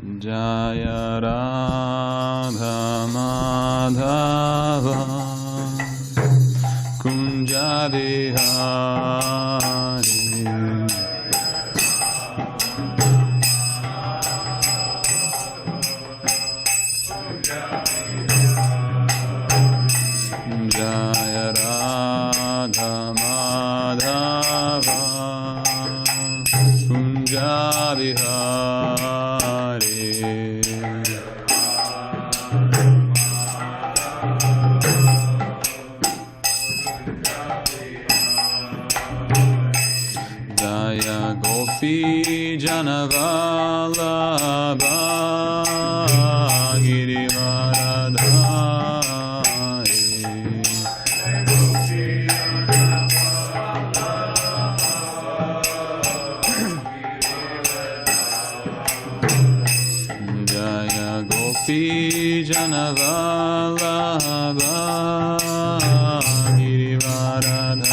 Jaya Radha Madhava Kunja Bihari Jaya Radha Madhava Kunja Bihari Jaya Gopi Janavalabha Girivaradhari Jaya Gopi Janavalabha Girivaradhari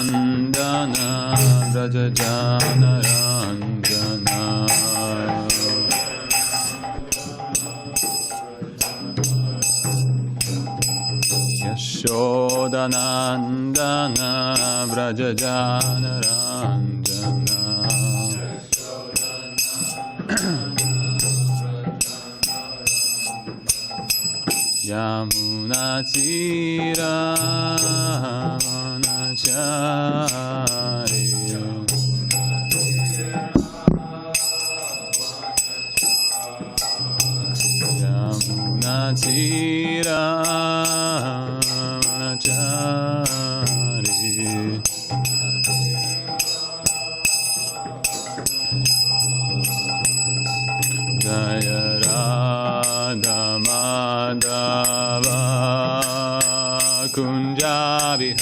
Yashodanandana Vrajajana Ranjana Yashodanandana Vrajajana Ranjana Yamuna Tira Vanachari Yamuna Tira Vanachari Jaya Radha Madhava Kunja Bihari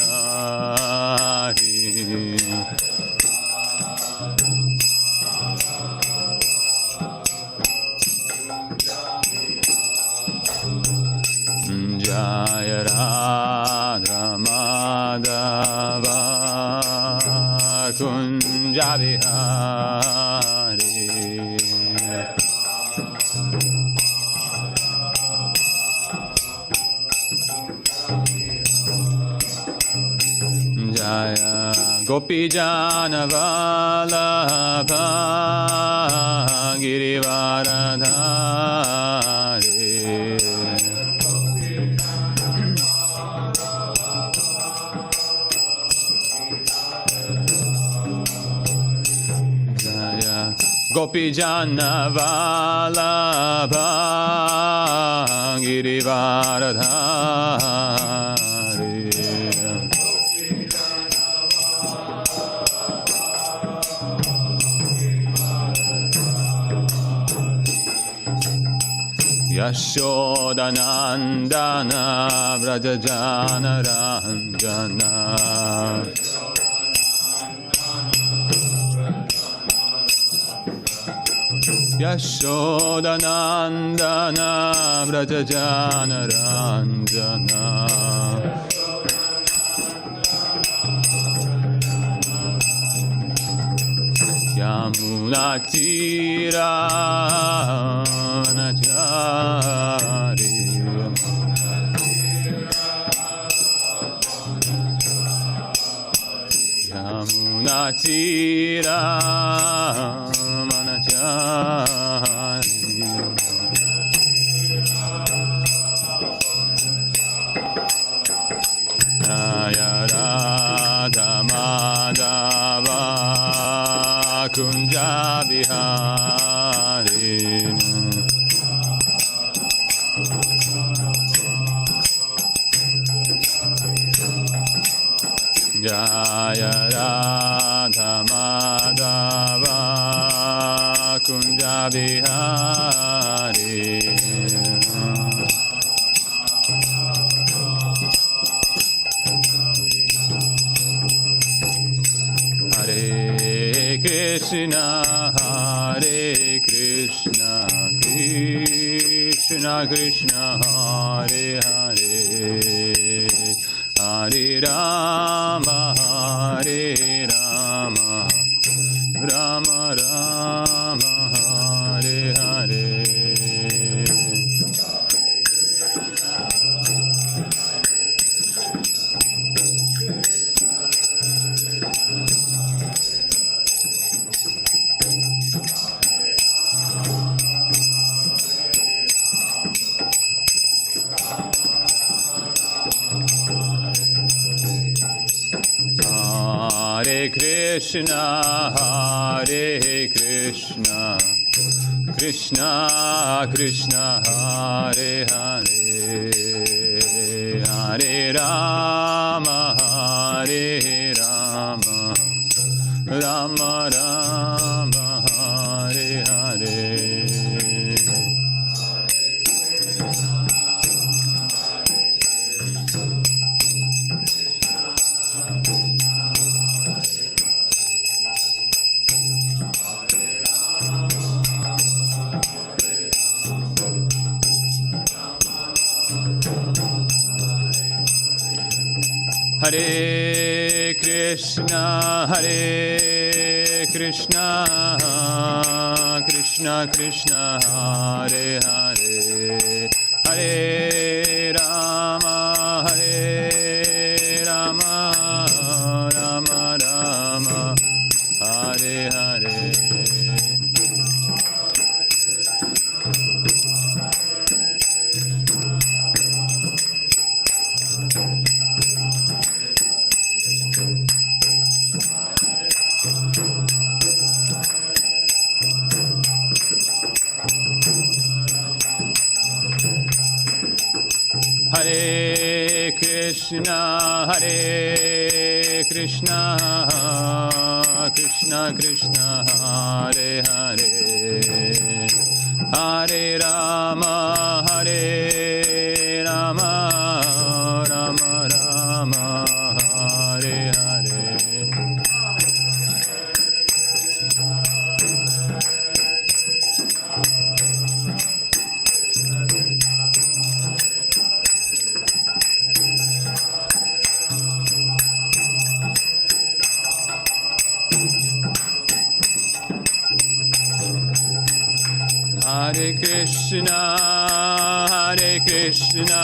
Jaya Radha Madhava Kunja Bihari Jaya Gopi Janavalabha Girivaradhari Jaya Gopi Janavalabha Girivaradhari Yashodanandana Vrajajana Ranjana Yashodanandana Vrajajana Ranjana Yamuna Tira Vanachari Yamuna Tira Vanachari Jaya Radha Madhava Kunja Bihari Jaya Radha Madhava Kunja Bihari Hare Krishna Krishna Krishna Krishna Hare Hare Hare Rama Hare Rama Rama Rama Hare Hare Hare Krishna, Hare Krishna, Krishna Krishna, Hare Hare, Hare Rama, Hare Rama, Rama Rama, Hare Hare. Hare Krishna, Hare Krishna, Krishna Krishna, Hare Hare, Hare Rama, Hare Rama, Rama Rama, Hare Hare. Hare Krishna, Hare Krishna, Krishna Krishna, Hare Hare, Hare Rama, Hare Rama, Rama Rama, Hare Hare. Hare Krishna, Hare Krishna,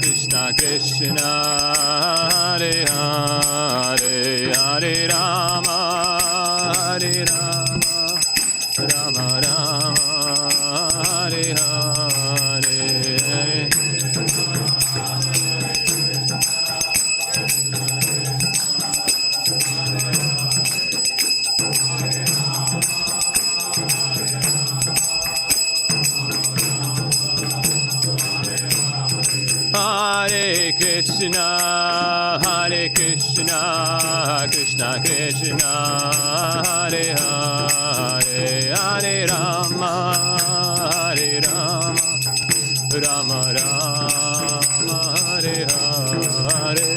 Krishna Krishna, Hare Hare, Hare Rama, Hare Rama, Rama Rama, Hare Hare. Hare Krishna, Hare Krishna, Krishna Krishna, Hare Hare, Hare Rama, Hare Rama, Rama Rama, Hare Hare.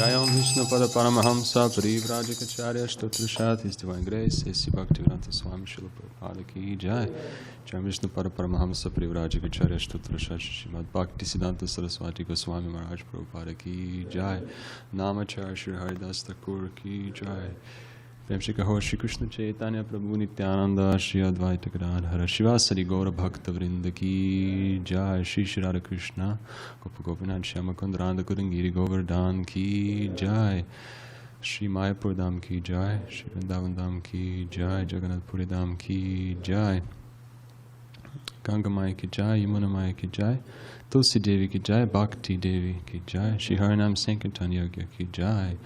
Jayam Vishnu Pada Paramahamsa Parivrajacharya Stotrashat, His Divine Grace, A.C. Bhaktivedanta Swami Srila Prabhupada Ki Jai. Jayam Vishnu Pada Paramahamsa Parivrajacharya Stotrashat, Srimad Bhakti Siddhanta Saraswati Goswami Maharaj Prabhupada Ki Jai. Namacharya Shri Haridas Thakur Ki Jai. Prem Shri Kaho Shri Krishna Chaitanya Prabhu Nityananda Shri Advaita Gadadhara Shivasari Gaura Bhakta Vrinda Ki Jai. Shri Shri Radha Krishna Gopa Gopinath Shyama Kundranda Kudangiri Govardhan Ki Jai. Shri Mayapur Dham Ki Jai. Shri Vrindavan Dham Ki Jai. Jagannath Puri Dham Ki Jai. Ganga Maya Ki Jai. Yamuna Maya Ki Jai. Tulsi Devi Ki Jai. Bhakti Devi Ki Jai. Shri Harinam Sankirtan Yogya Ki Jai.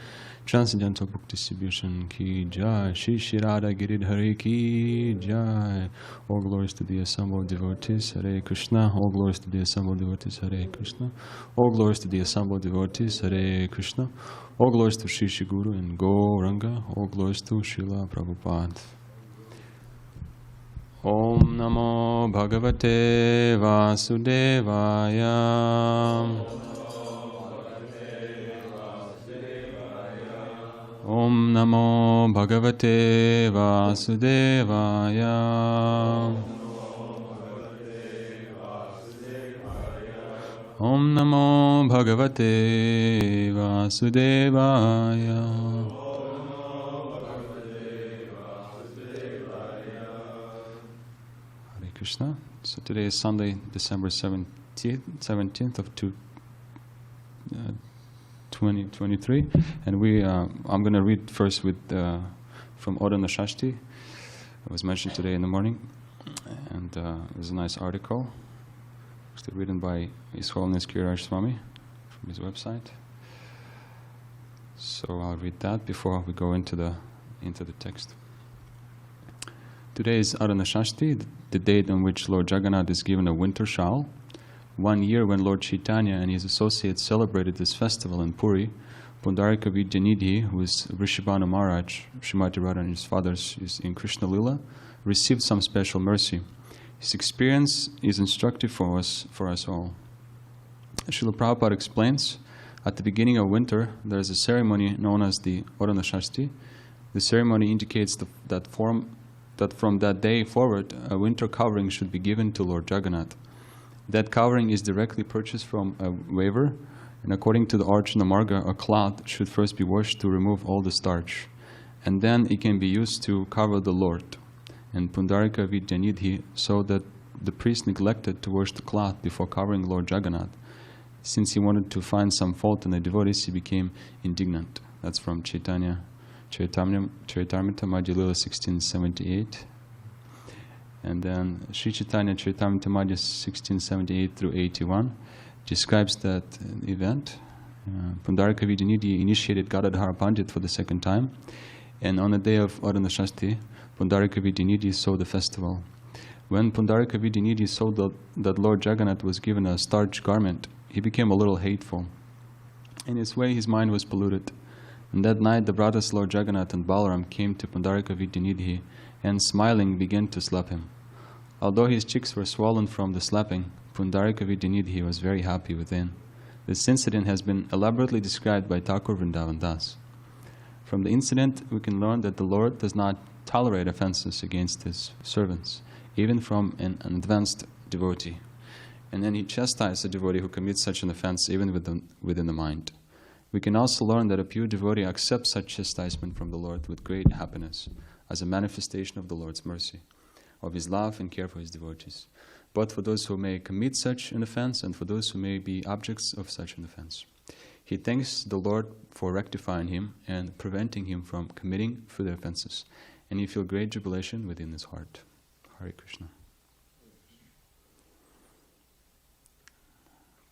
Transcendental Book Distribution Ki Jai. Shri Shri Radha Giridhari Ki Jai. All glories to the assembled devotees, Hare Krishna. All glories to the assembled devotees, Hare Krishna. All glories to the assembled devotees, Hare Krishna. All glories to Shri Shri Guru and Gauranga. All glories to Srila Prabhupada. Namo Bhagavate Vasudevaya. Om Namo Bhagavate Vasudevaya. Om Namo Bhagavate Vasudevaya. Hare Krishna. So today is Sunday, December 17th of 2023, and I'm going to read first from Odana-sasthi. It was mentioned today in the morning, and it was a nice article. It's written by His Holiness Kiraj Swami from his website. So I'll read that before we go into the text. Today is Odana-sasthi, the date on which Lord Jagannatha is given a winter shawl. 1 year when Lord Chaitanya and his associates celebrated this festival in Puri, Pundarika Vidyanidhi, who is Vrishabhanu Maharaj, Srimati Radha and his fathers is in Krishna Lila, received some special mercy. His experience is instructive for us all. Srila Prabhupada explains, at the beginning of winter, there is a ceremony known as the Odana-sasthi. The ceremony indicates that from that day forward, a winter covering should be given to Lord Jagannath. That covering is directly purchased from a weaver, and according to the Archana Marga, a cloth should first be washed to remove all the starch, and then it can be used to cover the Lord. And Pundarika Vidyanidhi saw that the priest neglected to wash the cloth before covering Lord Jagannath. Since he wanted to find some fault in the devotees, he became indignant. That's from Charitamrita Madhya Lila 1678. And then Sri Chaitanya Charitamrita Madhya 1678 through 81 describes that event. Pundarika Vidyanidhi initiated Gadadhara Pandit for the second time, and on the day of Odana-sasthi, Pundarika Vidyanidhi saw the festival. When Pundarika Vidyanidhi saw that Lord Jagannath was given a starch garment, he became a little hateful. In his way, his mind was polluted. And that night, the brothers Lord Jagannath and Balaram came to Pundarika Vidyanidhi and, smiling, began to slap him. Although his cheeks were swollen from the slapping, Pundarika Vidyanidhi was very happy within. This incident has been elaborately described by Thakur Vrindavan Das. From the incident, we can learn that the Lord does not tolerate offenses against his servants, even from an advanced devotee. And then he chastises a devotee who commits such an offense even within the mind. We can also learn that a pure devotee accepts such chastisement from the Lord with great happiness, as a manifestation of the Lord's mercy, of his love and care for his devotees, both for those who may commit such an offense and for those who may be objects of such an offense. He thanks the Lord for rectifying him and preventing him from committing further offenses, and he feels great jubilation within his heart. Hare Krishna.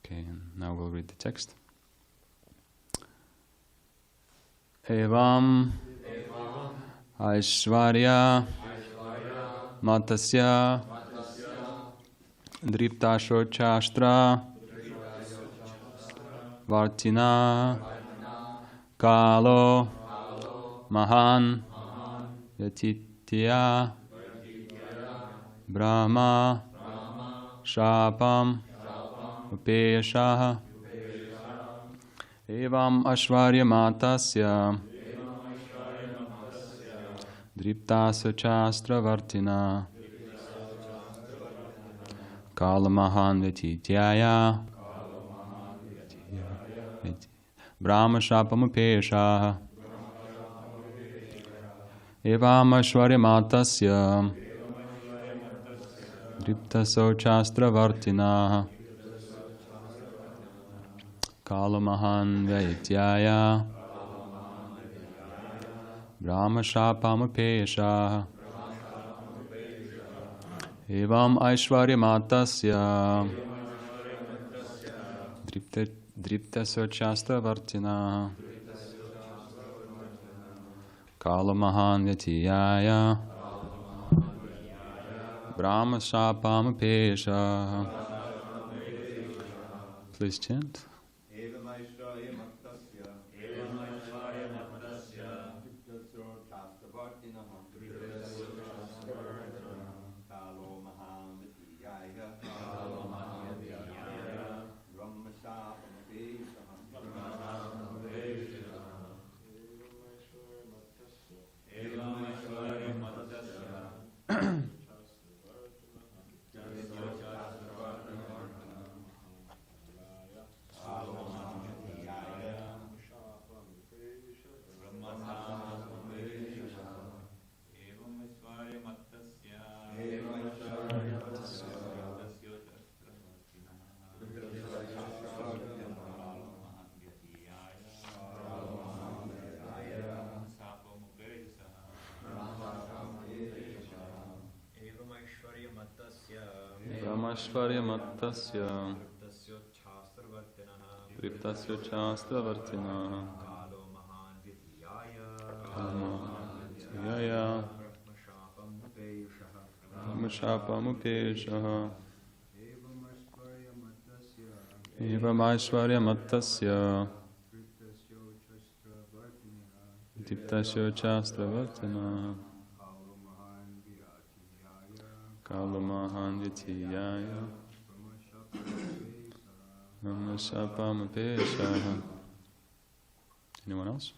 Okay, and now we'll read the text. Evam Aishvarya Matasya Driptasho śāstra Vartina Kalo Mahan Yatitya Brahma Shapam Upeshaha Evam Ashvarya Matasya Driptasa śāstra Vartina Kalamahan Vetityaya Brahma Shapam Upeshaha Evam Ashvarya Matasya Driptaso śāstra Vartina Kalamahan Vetityaya Brahma Shapam Upeshaha Evam Aishvarya Matasya Driptaso śāstra Vartina Kalamahan Vetityaya Brahma Shapam Upeshaha. Please chant. Evamashvaryamattasya Triptasya śāstravartinaha Kalamahantyaya Mashapamupeshaha Evamashvaryamattasya Triptasya śāstravartinaha Kalamahantyaya Mashapamupeshaha. Anyone else?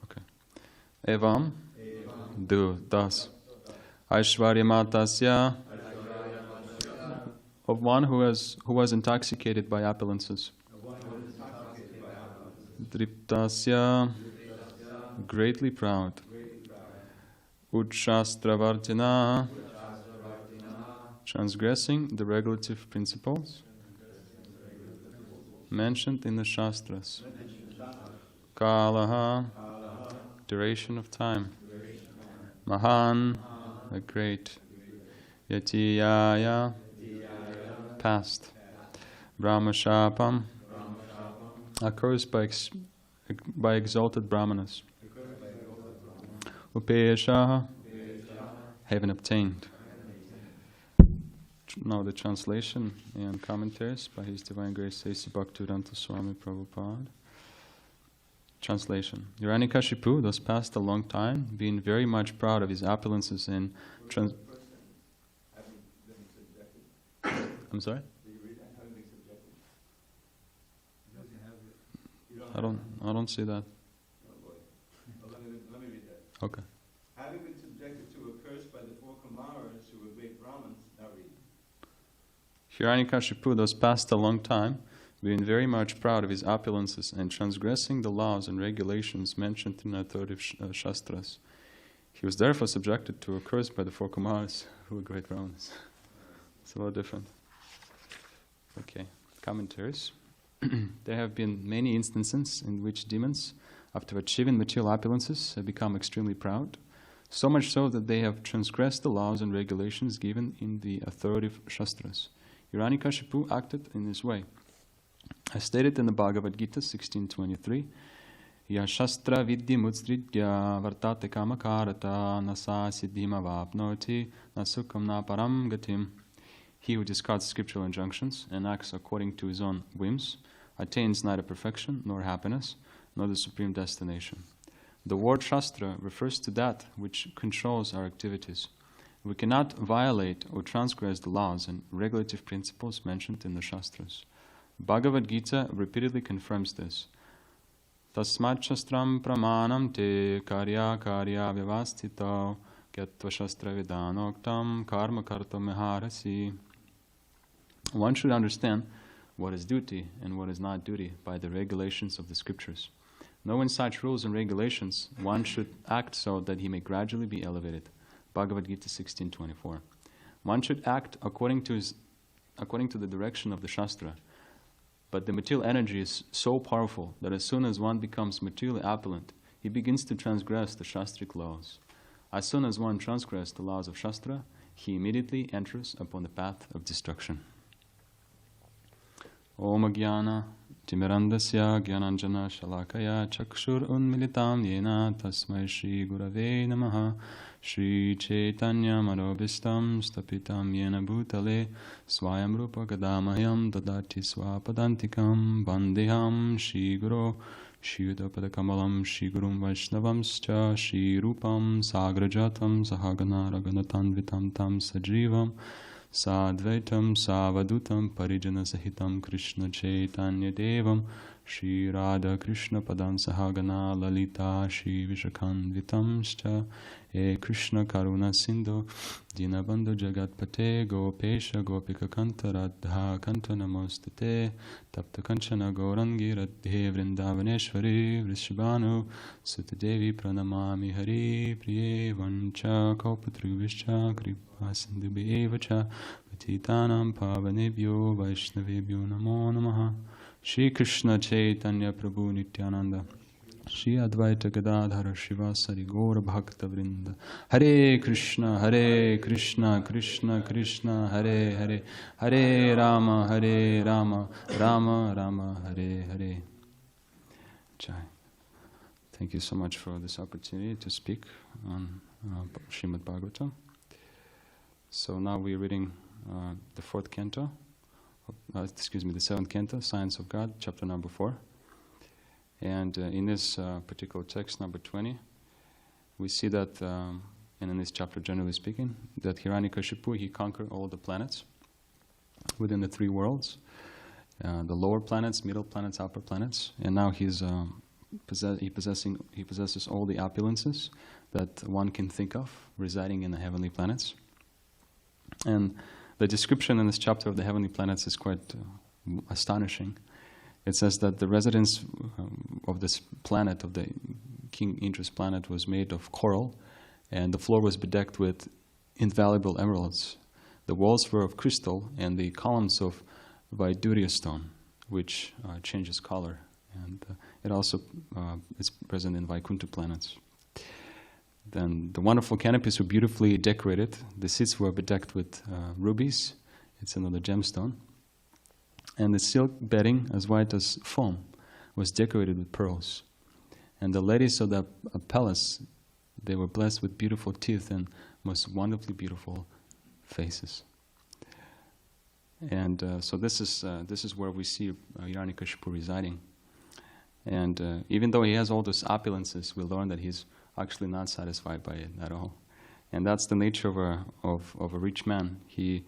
Okay. Evam, do, thus. Aishvarya-matasya, of one who was intoxicated by opulences. Driptasya, greatly proud. Utshastravartina, transgressing the regulative principles mentioned in the śāstras. Kalaha, duration of time. Mahan, a great. Yatiyaya, past. Brahmashapam, occurs by exalted brahmanas. Upeshaha, having obtained. Now the translation and commentaries by His Divine Grace A.C. Bhaktivedanta Swami Prabhupada. Translation. Hiranyakashipu thus passed a long time, being very much proud of his opulences and I'm sorry? I don't see that. Let me read that. Okay. Having been subjected to a curse by the four Kumaras who were great Brahmins, now read. Hiranyakashipu thus passed a long time, being very much proud of his opulences and transgressing the laws and regulations mentioned in the authoritative śāstras. He was therefore subjected to a curse by the four Kumaras, who were great Brahmanas. It's a little different. Okay, commentaries. There have been many instances in which demons, after achieving material opulences, have become extremely proud, so much so that they have transgressed the laws and regulations given in the authoritative śāstras. Hiranyakashipu acted in this way. As stated in the Bhagavad Gita 16:23, Ya śāstra vidya mutsridya vartate kamakarata nasa siddhim avapnoti nasukam na param gatim. He who discards scriptural injunctions and acts according to his own whims attains neither perfection nor happiness nor the supreme destination. The word śāstra refers to that which controls our activities. We cannot violate or transgress the laws and regulative principles mentioned in the śāstras. Bhagavad Gita repeatedly confirms this. Tasmat shastram pramanam te karya karya vyavastito kyatva shastra vidanoktam karma karta meharasi. One should understand what is duty and what is not duty by the regulations of the scriptures. Knowing such rules and regulations, one should act so that he may gradually be elevated. Bhagavad Gita 16:24. One should act according to the direction of the śāstra. But the material energy is so powerful that as soon as one becomes materially opulent, he begins to transgress the śāstric laws. As soon as one transgresses the laws of śāstra, he immediately enters upon the path of destruction. Om Jnana Timirandasya Gyananjana Shalakaya Chakshur Unmilitam Yena Tasmai Shri Gurave Namaha Shri Chaitanya Manobhistam Stapitam Yena Bhutale Swayam Rupa Gadamahyam Dadati Swapadantikam Bandeham Shri Guru Shri Udapadakamalam Shri Gurum Vaishnavamscha Shri Rupam Sagrajatam Sahagana Raganatanvitam Tam Sajivam Sadvaitam Savadutam Parijana Sahitam Krishna Chaitanya Devam Shri Radha Krishna Padam Sahagana Lalita Shri Vishakhanvitamscha E Krishna Karuna Sindhu Dinabandhu Jagatpate Gopesha Gopika Kanta Radha Kanta Namostate Tapta Kanchana Gaurangi Radhe Vrindavaneshwari Vrishabhanu Sutadevi Pranamami Hari Priye Vancha Kaupatruvishcha Kripa Sindhubhevacha Vatitanam Pavanebhyo Vaishnavebhyo Namo Namaha Shri Krishna Chaitanya Prabhu Nityananda Shri Advaita Gadadhara Shivasari Gaura Bhakta Vrinda. Hare Krishna, Krishna Krishna, Hare Hare, Hare Rama, Rama Rama, Hare Hare. Jai. Thank you so much for this opportunity to speak on Srimad Bhagavatam. So now we're reading the fourth canto, the seventh canto, Science of God, chapter number 4. And in this particular text, number 20, we see that, and in this chapter generally speaking, that Hiranyakashipu, he conquered all the planets within the 3 worlds, the lower planets, middle planets, upper planets, and now he possesses all the opulences that one can think of residing in the heavenly planets. And the description in this chapter of the heavenly planets is quite astonishing. It says that the residence of this planet, of the King Indra's planet, was made of coral, and the floor was bedecked with invaluable emeralds. The walls were of crystal, and the columns of Vaidurya stone, which changes color. And it also is present in Vaikuntha planets. Then the wonderful canopies were beautifully decorated. The seats were bedecked with rubies. It's another gemstone. And the silk bedding, as white as foam, was decorated with pearls. And the ladies of the palace, they were blessed with beautiful teeth and most wonderfully beautiful faces. And so this is where we see Hiranyakashipu residing. And even though he has all those opulences, we learn that he's actually not satisfied by it at all. And that's the nature of a rich man. He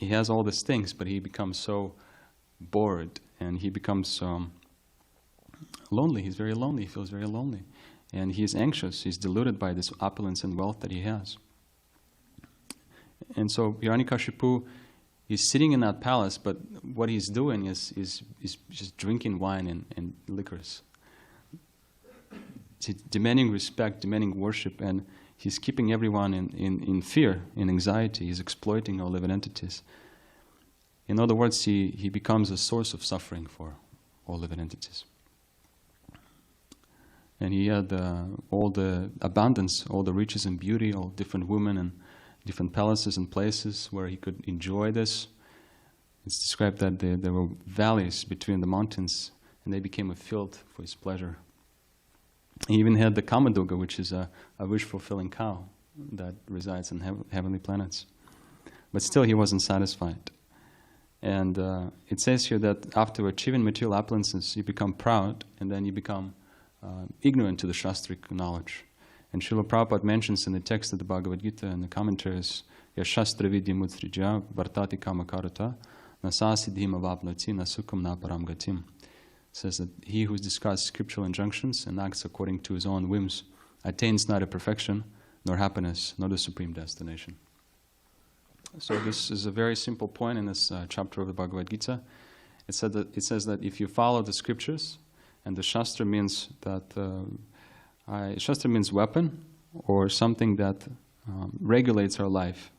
has all these things, but he becomes so bored, and he becomes lonely. He's very lonely. He feels very lonely. And he's anxious. He's deluded by this opulence and wealth that he has. And so Hiranyakashipu is sitting in that palace, but what he's doing is just drinking wine and liquors. He's demanding respect, demanding worship, and he's keeping everyone in fear, in anxiety. He's exploiting all living entities. In other words, he becomes a source of suffering for all living entities. And he had all the abundance, all the riches and beauty, all different women and different palaces and places where he could enjoy this. It's described that there were valleys between the mountains, and they became a field for his pleasure. He even had the Kamaduga, which is a wish-fulfilling cow that resides in heavenly planets. But still, he wasn't satisfied. And it says here that after achieving material opulences, you become proud, and then you become ignorant to the śāstric knowledge. And Srila Prabhupada mentions in the text of the Bhagavad Gita and the commentaries, Yashastra vidyam utsrija vartati kamakarata nasasiddhim avapnati nasukam naparam gatim. Says that he who discards scriptural injunctions and acts according to his own whims attains neither perfection, nor happiness, nor the supreme destination. So this is a very simple point in this chapter of the Bhagavad Gita. It says that if you follow the scriptures, and the śāstra means that śāstra means weapon or something that regulates our life.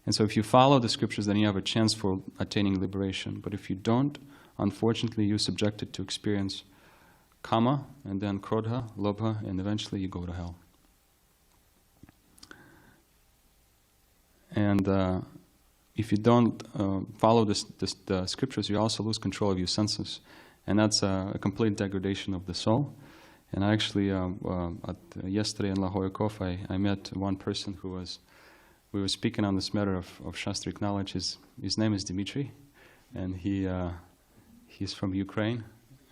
And so if you follow the scriptures, then you have a chance for attaining liberation. But if you don't, unfortunately, you're subjected to experience kama, and then krodha, lobha, and eventually you go to hell. And if you don't follow the scriptures, you also lose control of your senses. And that's a complete degradation of the soul. And actually, yesterday in La Jolla Coffee, I met one person we were speaking on this matter of śāstric knowledge. His name is Dimitri, and he's from Ukraine,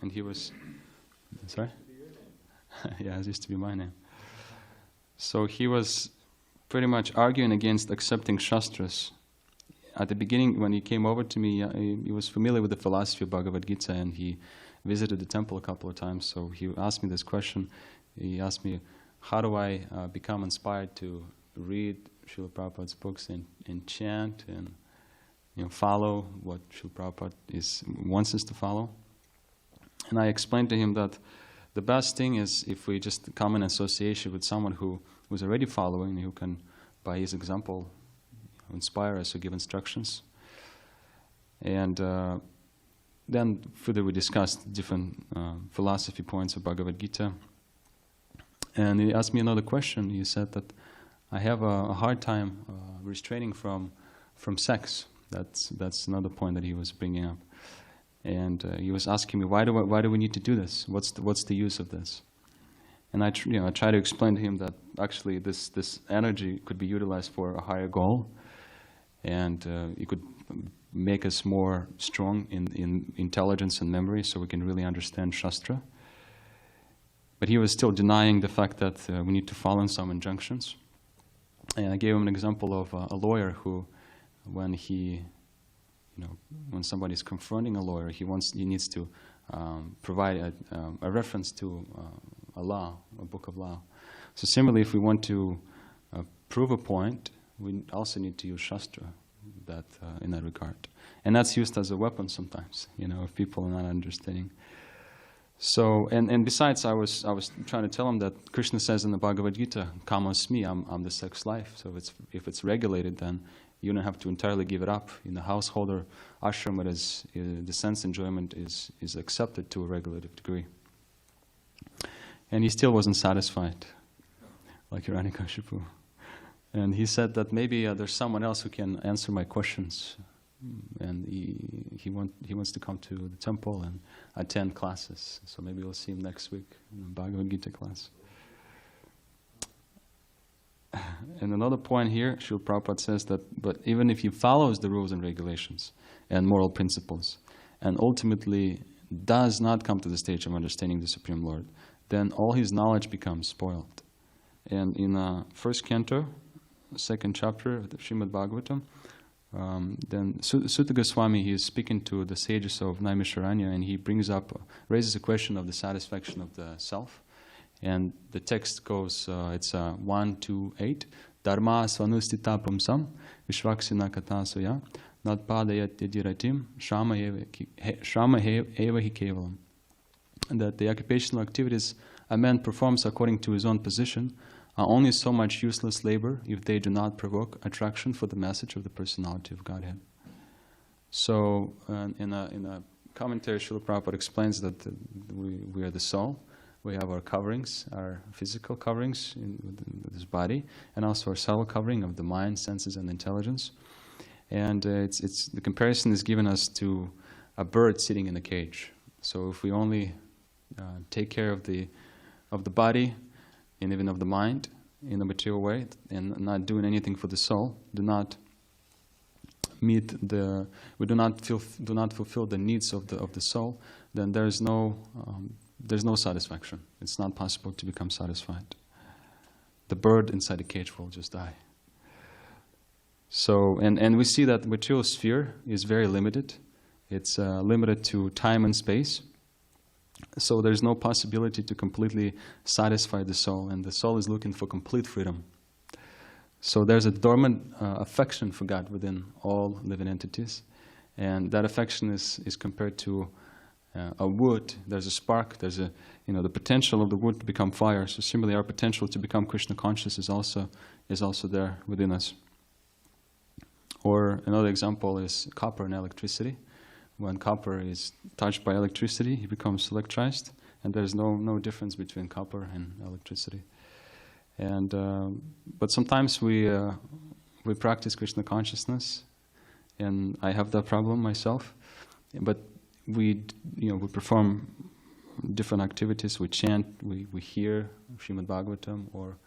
and he was, sorry? Yeah, it used to be my name. So he was pretty much arguing against accepting śāstras. At the beginning, when he came over to me, he was familiar with the philosophy of Bhagavad Gita, and he visited the temple a couple of times. So he asked me this question. He asked me, how do I become inspired to read Srila Prabhupada's books and chant and follow what Srila Prabhupada wants us to follow? And I explained to him that the best thing is if we just come in association with someone who's already following, who can, by his example, inspire us or give instructions. And then further we discussed different philosophy points of Bhagavad Gita. And he asked me another question. He said that I have a hard time restraining from sex. That's another point that he was bringing up. And he was asking me, why do we need to do this? What's the use of this? And I try to explain to him that actually this energy could be utilized for a higher goal, and it could make us more strong in intelligence and memory, so we can really understand śāstra. But he was still denying the fact that we need to follow some injunctions. And I gave him an example of a lawyer who, when somebody is confronting a lawyer, he needs to provide a reference to a law, a book of law. So similarly, if we want to prove a point, we also need to use śāstra in that regard. And that's used as a weapon sometimes, if people are not understanding. So, and besides, I was trying to tell him that Krishna says in the Bhagavad Gita, "Kamasmi," I'm the sex life. So if it's regulated, then you don't have to entirely give it up. In the household or ashram, the sense enjoyment is accepted to a regulative degree. And he still wasn't satisfied, like Hiranyakashipu. And he said that maybe there's someone else who can answer my questions. And he wants to come to the temple and attend classes. So maybe we'll see him next week in the Bhagavad Gita class. And another point here, Srila Prabhupada says that, but even if he follows the rules and regulations and moral principles, and ultimately does not come to the stage of understanding the Supreme Lord, then all his knowledge becomes spoiled. And in first canto, second chapter of the Srimad Bhagavatam, then Sutta Goswami, he is speaking to the sages of Naimisharanya, and he raises a question of the satisfaction of the self. And the text goes, it's 1-2-8. Dharma svanustita pumsam vishvaksina katasoya natpadayat yadiratim shama eva hi kevalam. And that the occupational activities a man performs according to his own position are only so much useless labor if they do not provoke attraction for the message of the personality of Godhead. So in a commentary, Srila Prabhupada explains that we are the soul. We have our coverings, our physical coverings with this body, and also our subtle covering of the mind, senses, and intelligence. And the comparison is given us to a bird sitting in a cage. So if we only take care of the body and even of the mind in a material way, and not doing anything for the soul, do not fulfill the needs of the soul, then there's no satisfaction. It's not possible to become satisfied. The bird inside the cage will just die. So, and we see that the material sphere is very limited. It's limited to time and space. So there's no possibility to completely satisfy the soul, and the soul is looking for complete freedom. So there's a dormant affection for God within all living entities, and that affection is compared to a wood. There's a spark. There's the potential of the wood to become fire. So similarly, our potential to become Krishna conscious is also there within us. Or another example is copper and electricity. When copper is touched by electricity, it becomes electrized, and there's no difference between copper and electricity. And but sometimes we practice Krishna consciousness, and I have that problem myself. But we perform different activities. We chant, we hear Srimad Bhagavatam, or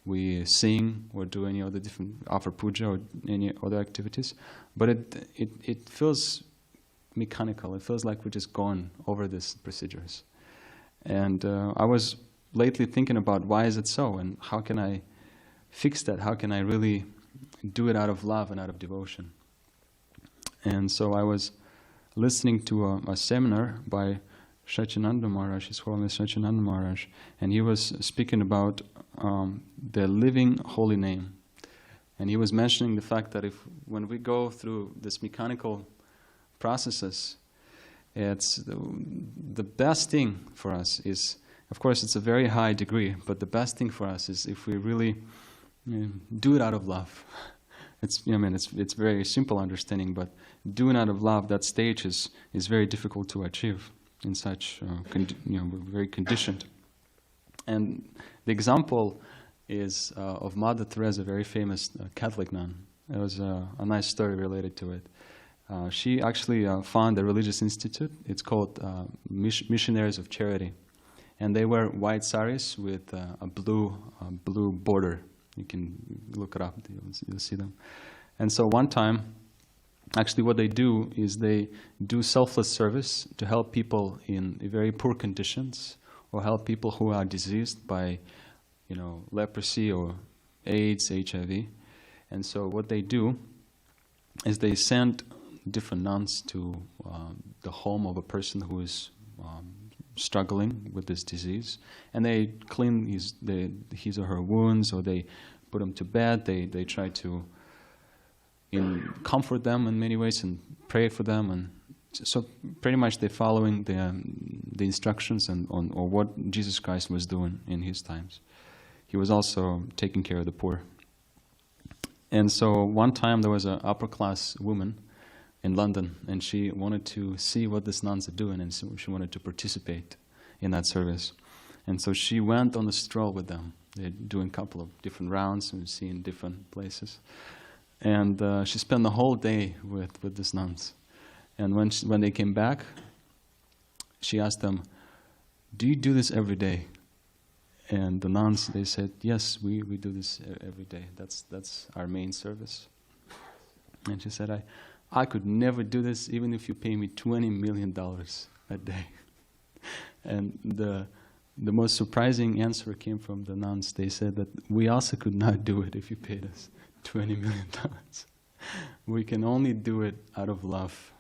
we sing, or do any other offer puja or any other activities. But it feels mechanical. It feels like we're just going over these procedures. And I was lately thinking about why is it so, and how can I fix that? How can I really do it out of love and out of devotion? And so I was listening to a seminar by Shachinanda Maharaj, His Holiness Shachinanda Maharaj, and he was speaking about the living holy name. And he was mentioning the fact that when we go through this mechanical processes, it's the best thing for us is, of course it's a very high degree, but the best thing for us is if we really do it out of love. It's, I mean, it's very simple understanding, but doing out of love, that stage is very difficult to achieve in such, we're very conditioned. And the example is of Mother Teresa, a very famous Catholic nun. There was a nice story related to it. She actually founded a religious institute. It's called Missionaries of Charity. And they wear white saris with a blue border. You can look it up, you'll see them. And so one time, actually what they do is they do selfless service to help people in very poor conditions, or help people who are diseased by, leprosy or AIDS, HIV. And so what they do is they send different nuns to the home of a person who is struggling with this disease, and they clean his or her wounds, or they put him to bed. They try to comfort them in many ways and pray for them, and so pretty much they're following the instructions or what Jesus Christ was doing in his times. He was also taking care of the poor. And so one time there was an upper class woman in London, and she wanted to see what these nuns are doing, and so she wanted to participate in that service. And so she went on a stroll with them. They're doing a couple of different rounds and seeing different places. And she spent the whole day with these nuns. And when they came back, she asked them, "Do you do this every day?" And the nuns, they said, "Yes, we do this every day. That's our main service." And she said, I could never do this even if you pay me $20 million a day. And the most surprising answer came from the nuns. They said that we also could not do it if you paid us $20 million. We can only do it out of love,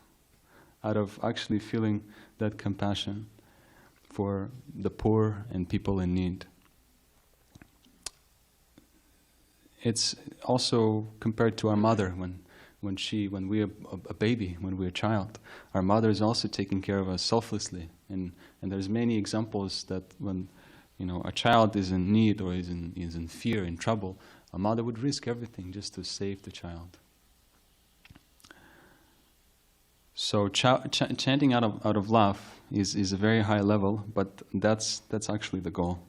out of actually feeling that compassion for the poor and people in need. It's also compared to our mother when we're a baby, when we're a child, our mother is also taking care of us selflessly. And there's many examples that when a child is in need or is in fear, in trouble, a mother would risk everything just to save the child. So chanting out of love is a very high level, but that's actually the goal.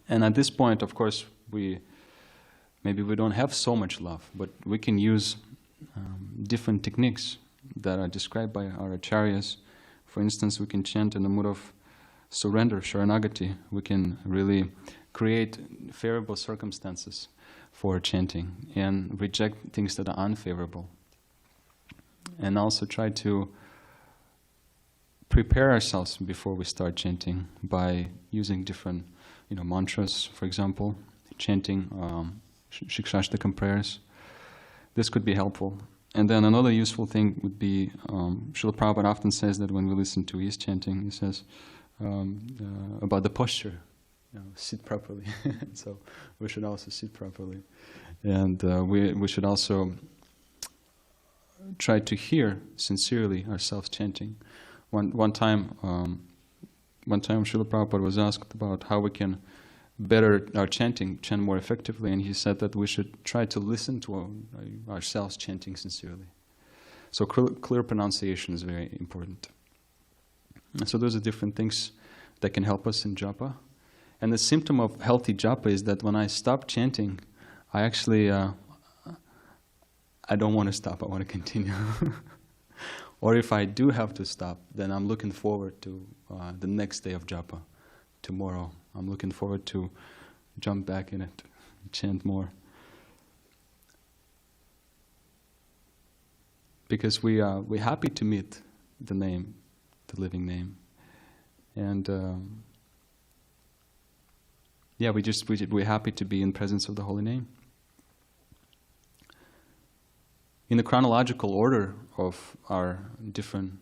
And at this point, of course, maybe we don't have so much love, but we can use different techniques that are described by our acharyas. For instance, we can chant in the mood of surrender, sharanagati. We can really create favorable circumstances for chanting and reject things that are unfavorable. And also try to prepare ourselves before we start chanting by using different mantras, for example, chanting śāstra prayers. This could be helpful. And then another useful thing would be, Srila Prabhupada often says that when we listen to his chanting, he says about the posture, sit properly. So we should also sit properly. And we should also try to hear sincerely ourselves chanting. One time Srila Prabhupada was asked about how we can better our chant more effectively, and he said that we should try to listen to ourselves chanting sincerely. So clear pronunciation is very important. And so those are different things that can help us in japa. And the symptom of healthy japa is that when I stop chanting, I actually I don't want to stop, I want to continue. Or if I do have to stop, then I'm looking forward to the next day of japa, tomorrow. I'm looking forward to jump back in it, chant more. Because we're happy to meet the name, the living name. And we're happy to be in presence of the holy name. In the chronological order of our different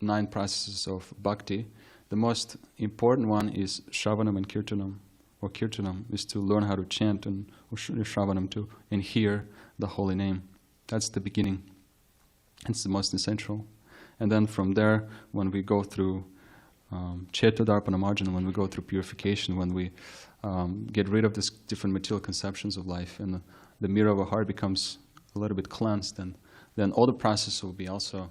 9 processes of bhakti, the most important one is Shravanam and Kirtanam, or Kirtanam is to learn how to chant, or Shravanam and hear the holy name. That's the beginning. It's the most essential. And then from there, when we go through Chetodarpana marjana, when we go through purification, when we get rid of these different material conceptions of life, and the mirror of our heart becomes a little bit cleansed, and then all the process will be also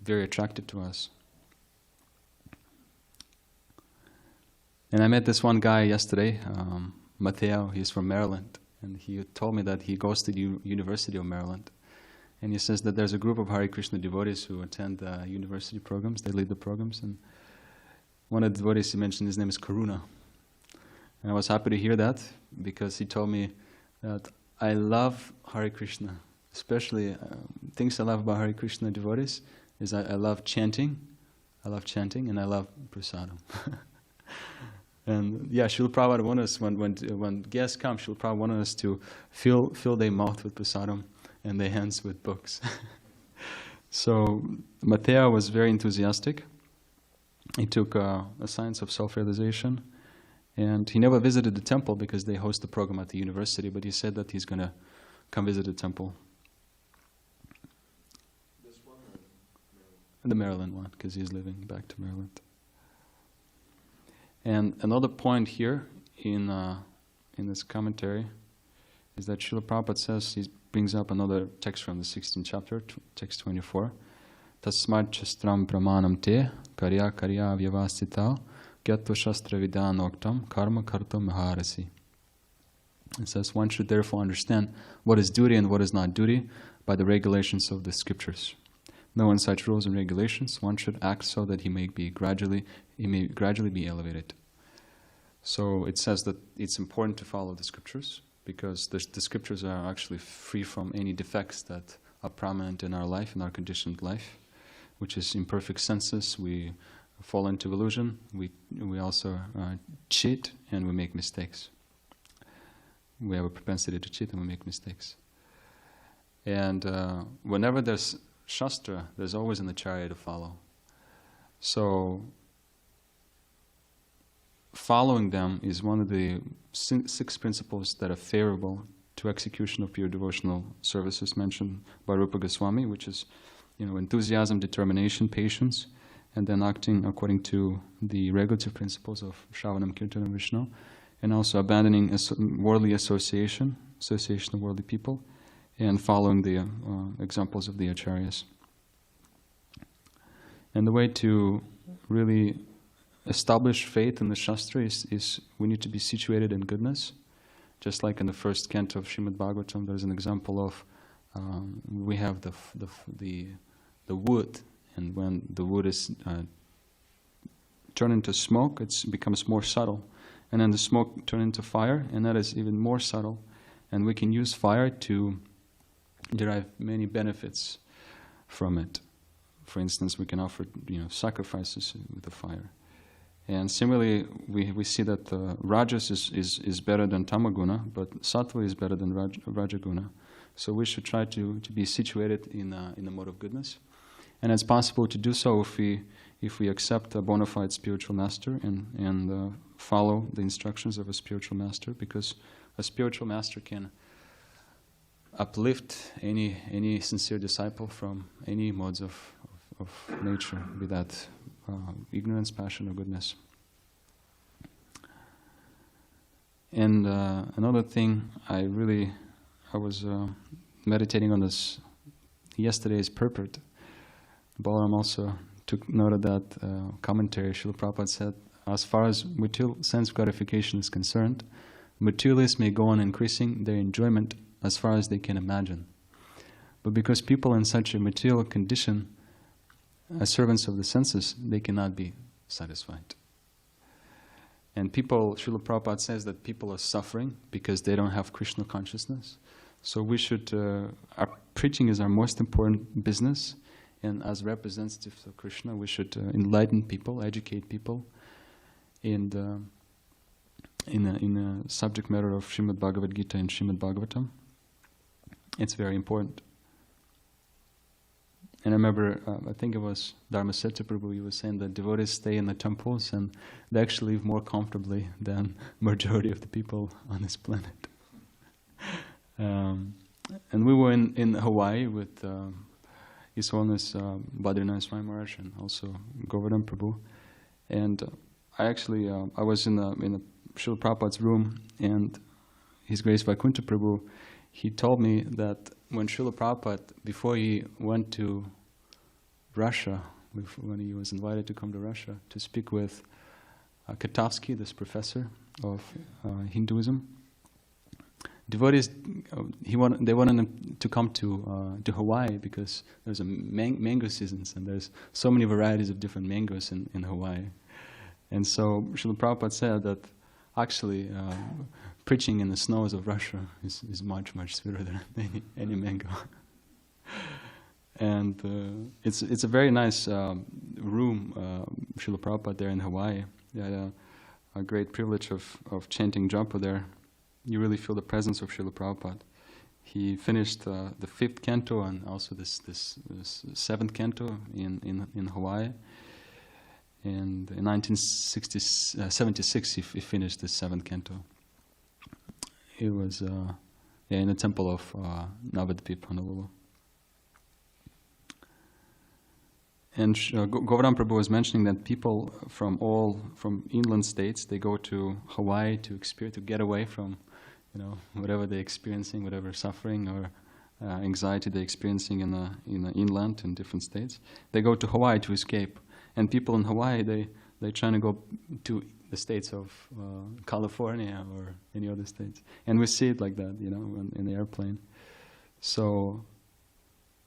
very attractive to us. And I met this one guy yesterday, Matteo. He's from Maryland, and he told me that he goes to the University of Maryland, and he says that there's a group of Hare Krishna devotees who attend university programs. They lead the programs, and one of the devotees he mentioned, his name is Karuna. And I was happy to hear that, because he told me that I love Hare Krishna, especially things I love about Hare Krishna devotees is I love chanting, and I love prasadam. And yeah, Srila Prabhupada wanted us, when guests come, Srila Prabhupada wanted us to fill their mouth with prasadam and their hands with books. So Matteo was very enthusiastic. He took a science of self-realization, and he never visited the temple because they host the program at the university, but he said that he's going to come visit the temple. This one or Maryland? The Maryland one, because he's living back to Maryland. And another point here in this commentary is that Srila Prabhupada says, he brings up another text from the 16th chapter, text 24. Tasmad shastram pramanam te karya vyavastita gyatva shastra vidanoktam karma kartam maharasi. It says one should therefore understand what is duty and what is not duty by the regulations of the scriptures. Knowing such rules and regulations, one should act so that he may gradually be elevated. So it says that it's important to follow the scriptures, because the scriptures are actually free from any defects that are prominent in our life, in our conditioned life, which is imperfect senses. We fall into illusion. We also cheat, and we make mistakes. We have a propensity to cheat, and we make mistakes. And whenever there's śāstra, there's always an acharya to follow. So following them is one of the 6 principles that are favorable to execution of pure devotional services mentioned by Rupa Goswami, which is, enthusiasm, determination, patience, and then acting according to the regulative principles of Shravanam, Kirtanam, Vishnu, and also abandoning worldly association of worldly people, and following the examples of the acharyas. And the way to really establish faith in the Shastra is we need to be situated in goodness. Just like in the first canto of Srimad Bhagavatam, there's an example of we have the wood, and when the wood is turned into smoke, it becomes more subtle, and then the smoke turns into fire, and that is even more subtle. And we can use fire to derive many benefits from it. For instance, we can offer sacrifices with the fire. And similarly, we see that Rajas is better than Tamaguna, but Sattva is better than Rajaguna. So we should try to be situated in the mode of goodness. And it's possible to do so if we accept a bona fide spiritual master and follow the instructions of a spiritual master, because a spiritual master can uplift any sincere disciple from any modes of nature, be that ignorance, passion, or goodness. And another thing, I was meditating on this yesterday's purport. Balaram also took note of that commentary. Srila Prabhupada said, as far as material sense gratification is concerned, materialists may go on increasing their enjoyment as far as they can imagine. But because people in such a material condition, as servants of the senses, they cannot be satisfied. And Srila Prabhupada says that people are suffering because they don't have Krishna consciousness. So we should, our preaching is our most important business, and as representatives of Krishna, we should enlighten people, educate people in the subject matter of Srimad Bhagavad Gita and Srimad Bhagavatam. It's very important. And I remember, I think it was Dharmasetta Prabhu, he was saying that devotees stay in the temples and they actually live more comfortably than majority of the people on this planet. And we were in Hawaii with His Holiness Badrinath Swami Maharaj and also Govardhan Prabhu. And I actually, I was in the Srila Prabhupada's room, and His Grace Vaikuntha Prabhu, he told me that when Srila Prabhupada, before he went to Russia, when he was invited to come to Russia to speak with Katovsky, this professor of Hinduism, devotees, they wanted him to come to Hawaii because there's a mango seasons and there's so many varieties of different mangoes in Hawaii. And so Srila Prabhupada said that actually preaching in the snows of Russia is much, much sweeter than any mango. And it's a very nice room, Srila Prabhupada there in Hawaii. They had a great privilege of chanting japa there. You really feel the presence of Srila Prabhupada. He finished the 5th canto and also this 7th canto in Hawaii. And in 1976 he finished the 7th canto. It was in the temple of Navadvip, Honolulu. And Govardhan Prabhu was mentioning that people from inland states, they go to Hawaii to get away from, whatever they're experiencing, whatever suffering or anxiety they're experiencing in the inland in different states. They go to Hawaii to escape. And people in Hawaii, they're trying to go to the states of California or any other states. And we see it like that, in the airplane. So,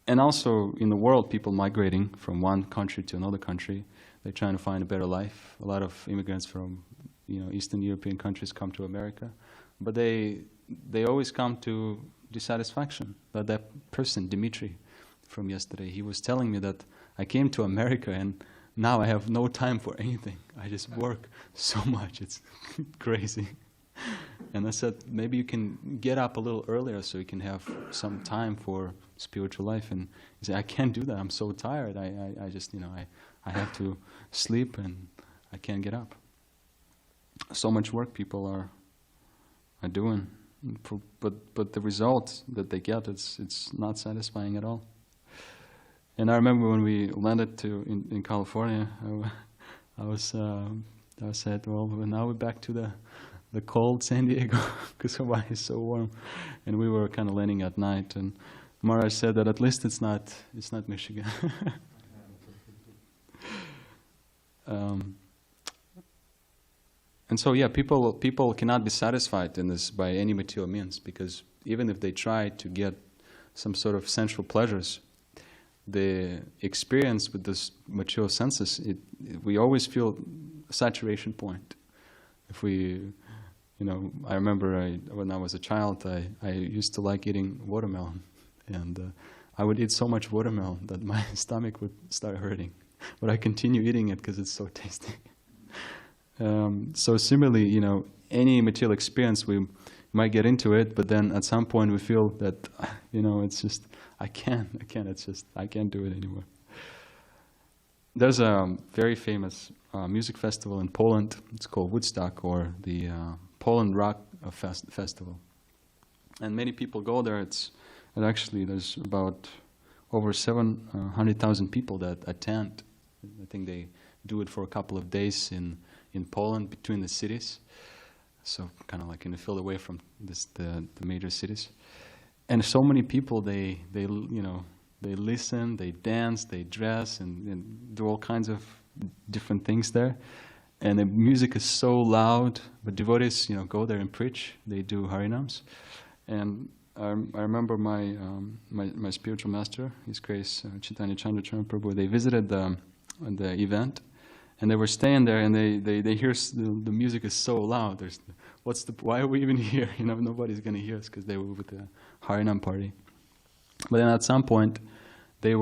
and also in the world, people migrating from one country to another country. They're trying to find a better life. A lot of immigrants from, Eastern European countries come to America. But they always come to dissatisfaction. But that person, Dimitri, from yesterday, he was telling me that I came to America and now I have no time for anything. I just work so much. It's crazy. And I said, maybe you can get up a little earlier so you can have some time for spiritual life. And he said, I can't do that. I'm so tired. I just, I have to sleep and I can't get up. So much work people are doing. But the result that they get, it's not satisfying at all. And I remember when we landed in California, I said, well, now we're back to the cold San Diego because Hawaii is so warm, and we were kind of landing at night. And Maharaj said that at least it's not Michigan. And so people cannot be satisfied in this by any material means, because even if they try to get some sort of sensual pleasures, the experience with this material senses, we always feel a saturation point. If we, I remember when I was a child, I used to like eating watermelon, and I would eat so much watermelon that my stomach would start hurting, but I continue eating it because it's so tasty. So similarly, any material experience, we might get into it, but then at some point we feel that, it's just, I can't do it anymore. There's a very famous music festival in Poland. It's called Woodstock, or the Poland Rock Festival. And many people go there. There's about over 700,000 people that attend. I think they do it for a couple of days in Poland between the cities. So kind of like in the field away from the major cities. And so many people, they listen, they dance, they dress, and do all kinds of different things there. And the music is so loud, but devotees, go there and preach. They do harinams. And I remember my spiritual master, His Grace Chaitanya Chandracharan Prabhu, they visited the event, and they were staying there, and they hear the music is so loud. Why are we even here? Nobody's going to hear us, because they were with the Harinam party. But then at some point, they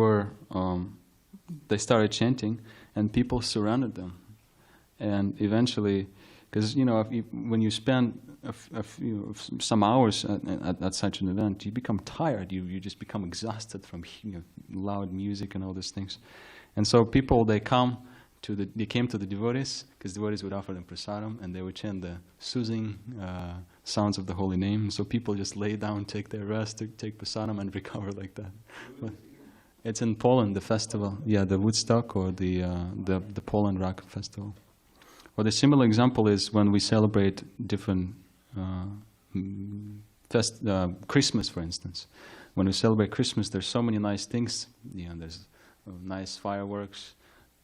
started chanting, and people surrounded them. And eventually, because when you spend some hours at such an event, you become tired. You just become exhausted from loud music and all these things. And so people, they came to the devotees, because devotees would offer them prasadam, and they would chant the soothing sounds of the holy name. So people just lay down, take their rest, take prasadam, and recover like that. It's in Poland, the festival. Yeah, the Woodstock or the Poland Rock Festival. Or the similar example is when we celebrate different Christmas, for instance. When we celebrate Christmas, there's so many nice things. You know, there's nice fireworks,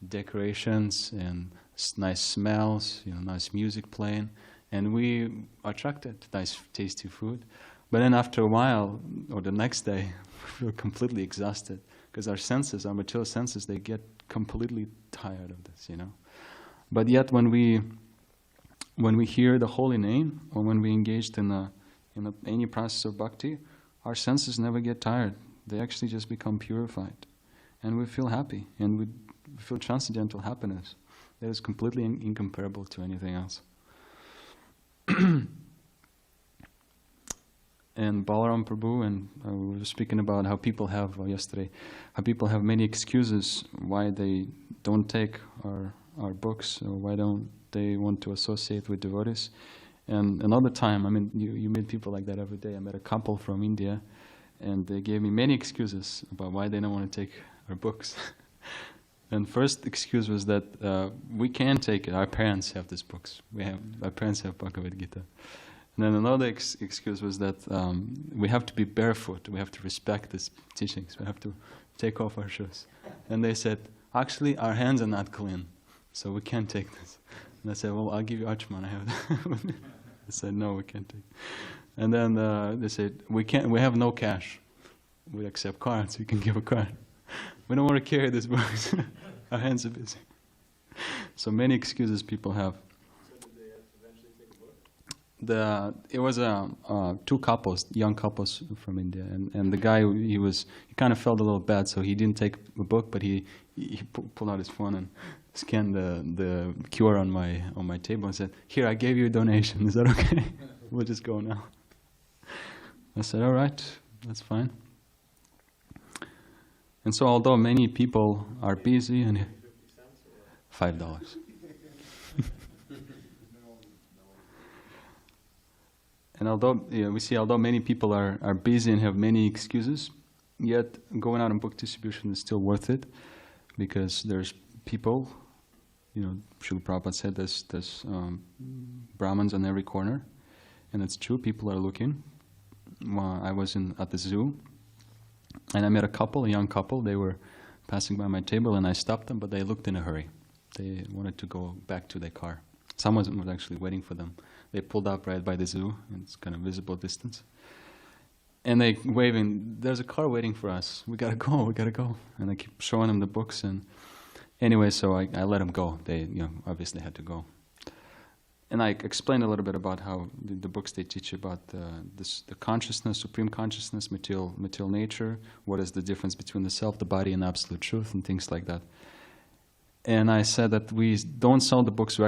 decorations, and nice smells. You know, nice music playing, and we are attracted to nice, tasty food. But then after a while, or the next day, we feel completely exhausted because our senses, our material senses, they get completely tired of this. You know. But yet, when we hear the holy name, or when we engaged in any process of bhakti, our senses never get tired. They actually just become purified, and we feel happy, and we feel transcendental happiness that is completely incomparable to anything else. And Balaram Prabhu, and we were speaking about how people have yesterday, how people have many excuses why they don't take our books, or why don't they want to associate with devotees. And another time, I mean, you meet people like that every day. I met a couple from India, and they gave me many excuses about why they don't want to take our books. And first excuse was that we can't take it. Our parents have these books. Our parents have Bhagavad Gita. And then another excuse was that we have to be barefoot. We have to respect these teachings. We have to take off our shoes. And they said, actually, our hands are not clean, so we can't take this. And I said, well, I'll give you Achman. I have that. I said, no, we can't take it. And then they said, we have no cash. We accept cards. You can give a card. We don't want to carry these books. Our hands are busy. So many excuses people have. So did they eventually take a book? It was two couples, young couples from India, and the guy, he kind of felt a little bad, so he didn't take a book, but he pulled out his phone and scanned the QR on my table and said, "Here, I gave you a donation. Is that okay? We'll just go now." I said, "All right, that's fine." And so, although many people are busy, and $5. And although many people are busy and have many excuses, yet going out on book distribution is still worth it, because there's people, Srila Prabhupada said there's Brahmins on every corner, and it's true, people are looking. I was at the zoo, and I met a young couple. They were passing by my table, and I stopped them, but they looked in a hurry. They wanted to go back to their car. Someone was actually waiting for them. They pulled up right by the zoo, and it's kind of visible distance. And they waving, "There's a car waiting for us. We gotta go. And I keep showing them the books. And anyway, so I let them go. They, obviously had to go. And I explained a little bit about how the books they teach about the consciousness, supreme consciousness, material nature, what is the difference between the self, the body, and absolute truth, and things like that. And I said that we don't sell the books. I'm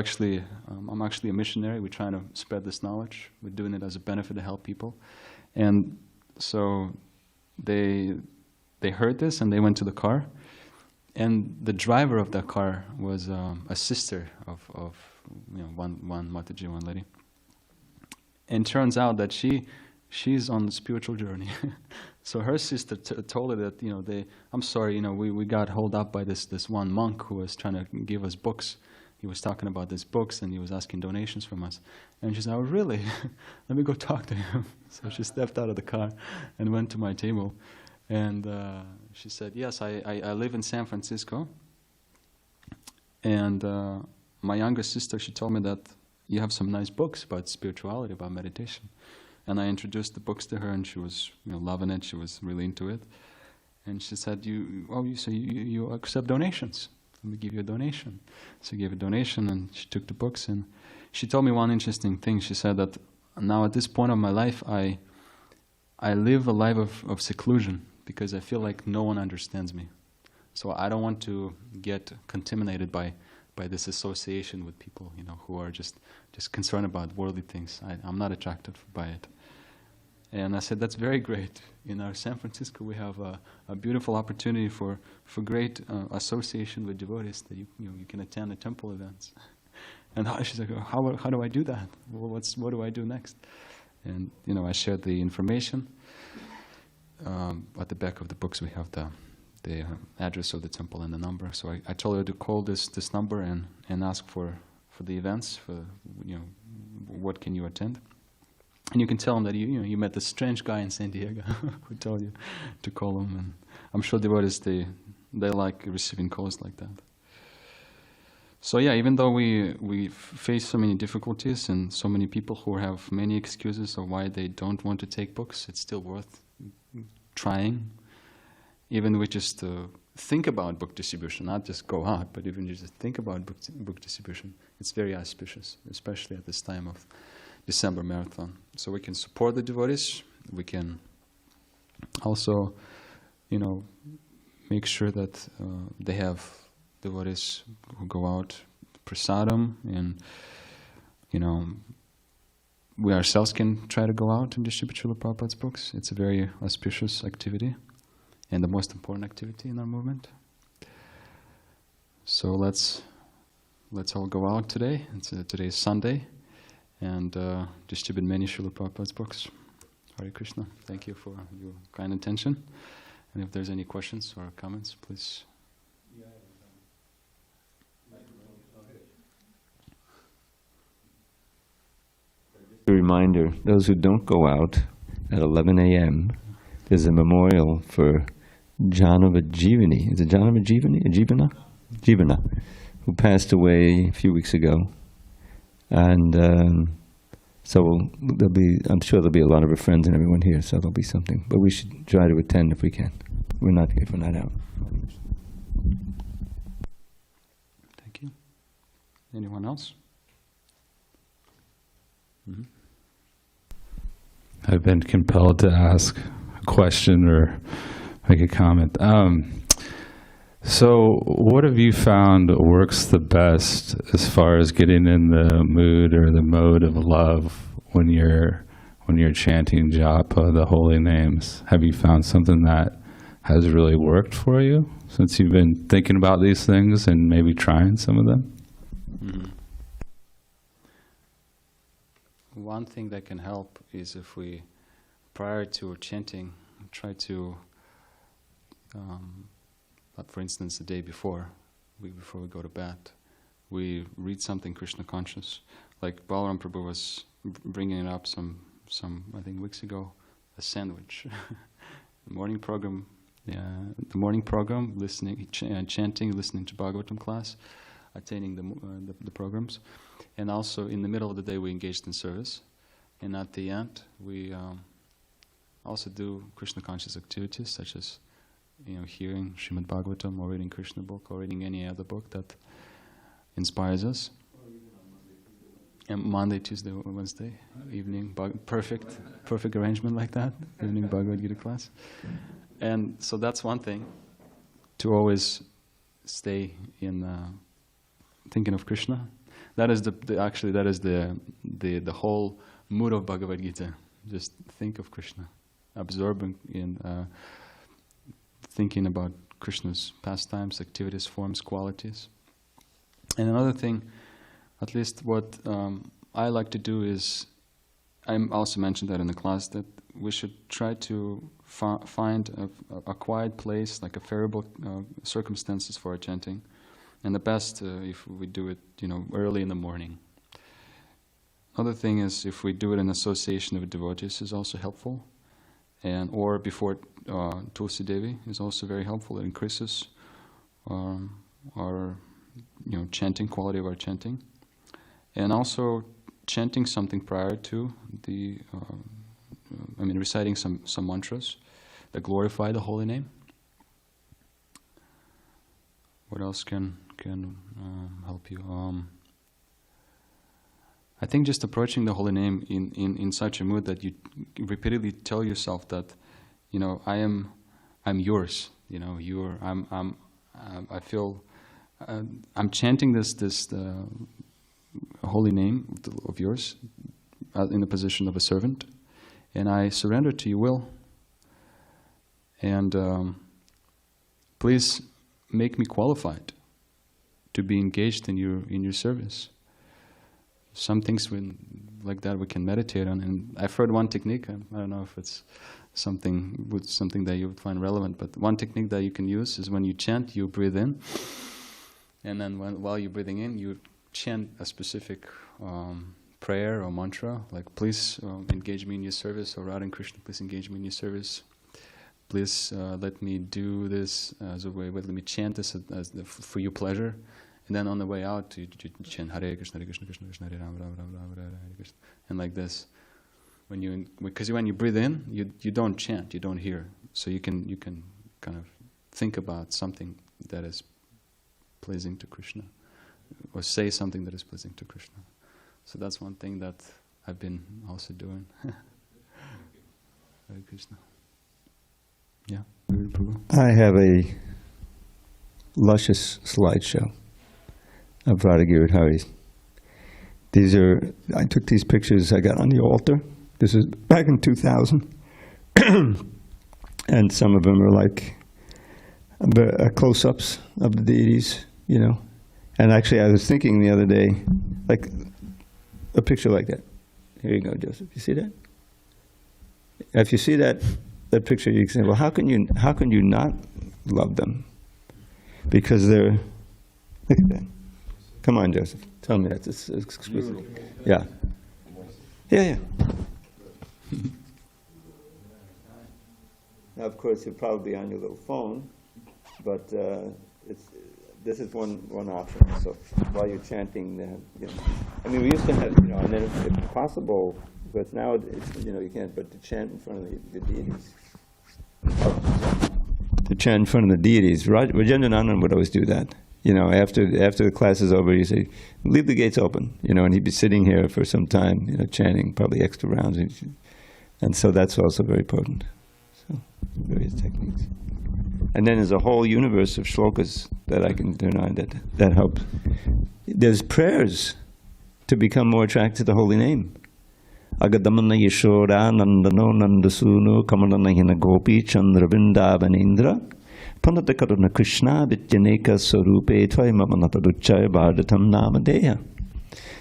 actually a missionary. We're trying to spread this knowledge. We're doing it as a benefit to help people. And so they heard this, and they went to the car. And the driver of that car was a sister of one Mataji, one lady. And turns out that she's on the spiritual journey. So her sister told her that I'm sorry, we got held up by this one monk who was trying to give us books. He was talking about these books, and he was asking donations from us. And she said, "Oh, really? Let me go talk to him." So she stepped out of the car and went to my table. And she said, "Yes, I live in San Francisco. And my younger sister, she told me that you have some nice books about spirituality, about meditation." And I introduced the books to her, and she was loving it. She was really into it. And she said, you accept donations. Let me give you a donation. So I gave a donation, and she took the books. And she told me one interesting thing. She said that now at this point of my life, I live a life of seclusion, because I feel like no one understands me. So I don't want to get contaminated by this association with people, who are just concerned about worldly things. I'm not attracted by it. And I said, that's very great. In our San Francisco, we have a beautiful opportunity for great association with devotees, that you can attend the temple events. And she's like, how do I do that? Well, what do I do next? And I shared the information. At the back of the books, we have the address of the temple and the number. So I told her to call this number and ask for the events, for what can you attend. And you can tell them that you met this strange guy in San Diego who told you to call him. And I'm sure devotees, they like receiving calls like that. So yeah, even though we face so many difficulties and so many people who have many excuses of why they don't want to take books, it's still worth trying. Even we just think about book distribution, not just go out, but even just think about book distribution, it's very auspicious, especially at this time of December marathon. So we can support the devotees. We can also, make sure that they have devotees who go out prasadam, and we ourselves can try to go out and distribute Srila Prabhupada's books. It's a very auspicious activity and the most important activity in our movement. So let's all go out today. Today is Sunday, and distribute many Srila Prabhupada's books. Hare Krishna. Thank you for your kind intention. And if there's any questions or comments, please. A reminder, those who don't go out at 11 a.m., there's a memorial for Jivani. Is it Jivana, who passed away a few weeks ago. And so I'm sure there'll be a lot of her friends and everyone here, so there'll be something. But we should try to attend if we can. If we're not out. Thank you. Anyone else? Mm-hmm. I've been compelled to ask a question or make a comment. So what have you found works the best as far as getting in the mood or the mode of love when you're chanting japa, the holy names? Have you found something that has really worked for you since you've been thinking about these things and maybe trying some of them? Mm-hmm. One thing that can help is if we, prior to chanting, try to, for instance, the day before we go to bed, we read something Krishna conscious. Like Balaram Prabhu was bringing it up some I think weeks ago, a sandwich. The morning program, listening, chanting, listening to Bhagavatam class, attending the programs. And also in the middle of the day we engaged in service. And at the end we also do Krishna conscious activities such as hearing Srimad Bhagavatam or reading Krishna book or reading any other book that inspires us. And Monday, Tuesday, Wednesday evening, perfect arrangement like that, evening Bhagavad Gita class. And so that's one thing, to always stay in thinking of Krishna. That is the whole mood of Bhagavad Gita. Just think of Krishna, absorbing in thinking about Krishna's pastimes, activities, forms, qualities. And another thing, at least what I like to do is, I also mentioned that in the class, that we should try to find a quiet place, like a favorable circumstances for our chanting. And the best if we do it, early in the morning. Another thing is if we do it in association with devotees is also helpful, or before Tulsi Devi is also very helpful. It increases our chanting, quality of our chanting, and also chanting something prior to the, reciting some mantras that glorify the holy name. What else can help you? I think just approaching the holy name in such a mood that you repeatedly tell yourself that, I'm yours. I feel I'm chanting this holy name of yours in the position of a servant, and I surrender to your will. And please make me qualified to be engaged in your service. Some things like that we can meditate on. And I've heard one technique, I don't know if it's something that you would find relevant, but one technique that you can use is when you chant, you breathe in, and then while you're breathing in, you chant a specific prayer or mantra, like please engage me in your service, or Radha and Krishna, please engage me in your service. Please let me do this as a way, let me chant this for your pleasure. And then on the way out, you chant Hare Krishna, Hare Krishna, Krishna Krishna, Hare Ram, Ram Ram, Ram Hare Krishna. And like this. Because when you breathe in, you don't chant, you don't hear. So you can kind of think about something that is pleasing to Krishna, or say something that is pleasing to Krishna. So that's one thing that I've been also doing. Hare Krishna. Yeah. I have a luscious slideshow of Radha Giridhari's. I took these pictures I got on the altar. This is back in 2000. And some of them are like close-ups of the deities, you know. And actually I was thinking the other day, like a picture like that. Here you go, Joseph. You see that? If you see that picture, you can say, well, how can you not love them? Because they're, look at that. Come on, Joseph. Tell me that's exquisite. Yeah. Yeah. Now, of course, you'll probably be on your little phone, but this is one option. So while you're chanting, you know, I mean, we used to have, you know, and then if possible, but now it's, you know, you can't, but to chant in front of the deities. To chant in front of the deities. Rajendranandan would always do that. You know, after the class is over, you say, leave the gates open, you know, and he'd be sitting here for some time, you know, chanting, probably extra rounds. And so that's also very potent. So, various techniques. And then there's a whole universe of shlokas that I can turn on that help. There's prayers to become more attracted to the holy name. Agadamana Yashoda Nandano Nandasunu Kamalana Hina Gopi Chandra Vrindavanendra Panata Karuna Krishna Vityaneka Sarupe Tvaimamanata Duchaya Bhardatam Namadeya.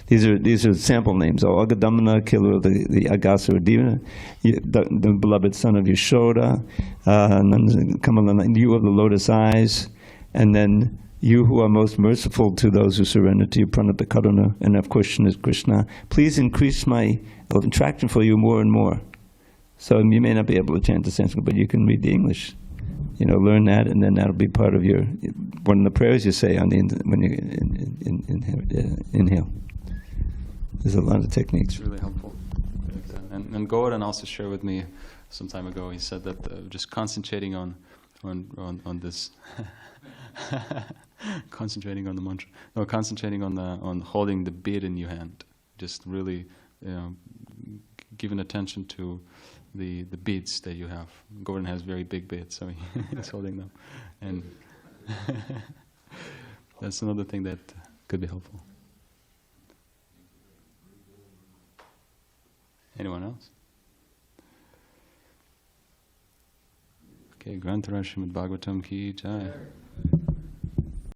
These are sample names. Oh, Agadamana, killer of the Agasura Diva, the beloved son of Yashoda, Kamalana, you of the lotus eyes, and then you who are most merciful to those who surrender to you, Pranata Karuna, and of course Krishna. Please increase my attraction for you more and more. So you may not be able to chant the Sanskrit, but you can read the English. You know, learn that, and then that'll be part of your one of the prayers you say on when you inhale. There's a lot of techniques. It's really helpful. And Gordon also shared with me some time ago. He said that just concentrating on this, concentrating on the mantra, no, concentrating on holding the bead in your hand, just really, you know, giving attention to the beads that you have. Gordon has very big beads, so he's holding them, and that's another thing that could be helpful. Anyone else? Okay, Granthara Srimad Bhagavatam ki jai.